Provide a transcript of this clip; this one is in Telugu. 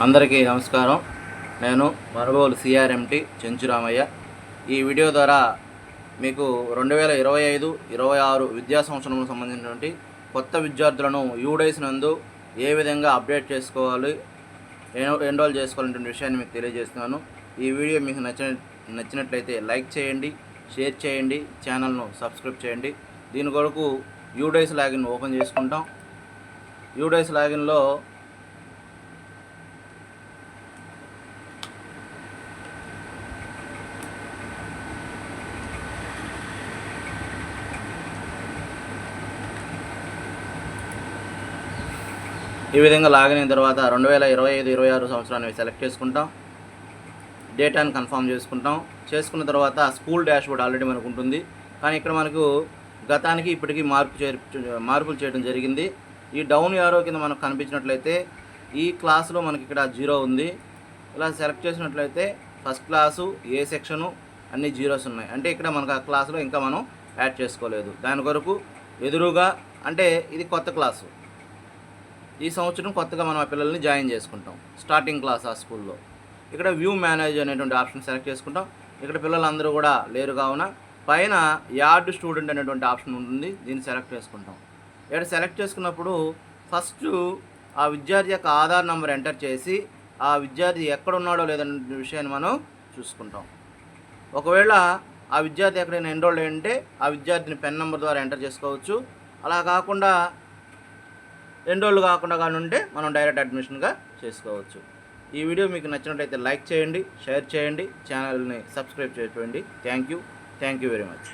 అందరికీ నమస్కారం. నేను మనుబోలు సిఆర్ఎంటి చెంచురామయ్య. ఈ వీడియో ద్వారా మీకు 2025-26 విద్యా సంవత్సరంకు సంబంధించినటువంటి కొత్త విద్యార్థులను యూడైస్ నందు ఏ విధంగా అప్డేట్ చేసుకోవాలి, ఎన్రోల్ చేసుకోవాలనే విషయాన్ని మీకు తెలియజేస్తున్నాను. ఈ వీడియో మీకు నచ్చినట్లయితే లైక్ చేయండి, షేర్ చేయండి, ఛానల్ను సబ్స్క్రైబ్ చేయండి. దీని కొరకు యూడైస్ లాగిన్ ఓపెన్ చేసుకుంటాం. యూడైస్ లాగిన్లో ఈ విధంగా లాగిన్ అయిన తర్వాత 2025-26 సంవత్సరాన్ని సెలెక్ట్ చేసుకుంటాం. డేటాను కన్ఫర్మ్ చేసుకున్న తర్వాత స్కూల్ డాష్బోర్డ్ ఆల్రెడీ మనకు ఉంటుంది. కానీ ఇక్కడ మనకు గతానికి ఇప్పటికీ మార్పులు చేయడం జరిగింది. ఈ డౌన్ యారో కింద మనకు కనిపించినట్లయితే ఈ క్లాసులో మనకి ఇక్కడ 0 ఉంది. ఇలా సెలెక్ట్ చేసినట్లయితే ఫస్ట్ క్లాసు ఏ సెక్షను అన్ని జీరోస్ ఉన్నాయి. అంటే ఇక్కడ మనకు ఆ క్లాసులో ఇంకా మనం యాడ్ చేసుకోలేదు. దాని కొరకు ఎదురుగా అంటే ఇది కొత్త క్లాసు, ఈ సంవత్సరం కొత్తగా మనం ఆ పిల్లల్ని జాయిన్ చేసుకుంటాం. స్టార్టింగ్ క్లాస్ ఆ స్కూల్లో ఇక్కడ వ్యూ మేనేజ్ అనేటువంటి ఆప్షన్ సెలెక్ట్ చేసుకుంటాం. ఇక్కడ పిల్లలందరూ కూడా లేరు కావున పైన యాడ్ స్టూడెంట్ అనేటువంటి ఆప్షన్ ఉంటుంది, దీన్ని సెలెక్ట్ చేసుకుంటాం. ఇక్కడ సెలెక్ట్ చేసుకున్నప్పుడు ఫస్ట్ ఆ విద్యార్థి యొక్క ఆధార్ నెంబర్ ఎంటర్ చేసి ఆ విద్యార్థి ఎక్కడ ఉన్నాడో లేదనే విషయాన్ని మనం చూసుకుంటాం. ఒకవేళ ఆ విద్యార్థి ఎక్కడైనా ఎన్రోల్ అయ్యింటే ఆ విద్యార్థిని పెన్ నెంబర్ ద్వారా ఎంటర్ చేసుకోవచ్చు. అలా కాకుండా ఎన్రోల్ కాకుండా కానీ ఉంటే మనం డైరెక్ట్ అడ్మిషన్గా చేసుకోవచ్చు. ఈ వీడియో మీకు నచ్చినట్లయితే లైక్ చేయండి, షేర్ చేయండి, ఛానల్ని సబ్స్క్రైబ్ చేయండి. Thank you very much.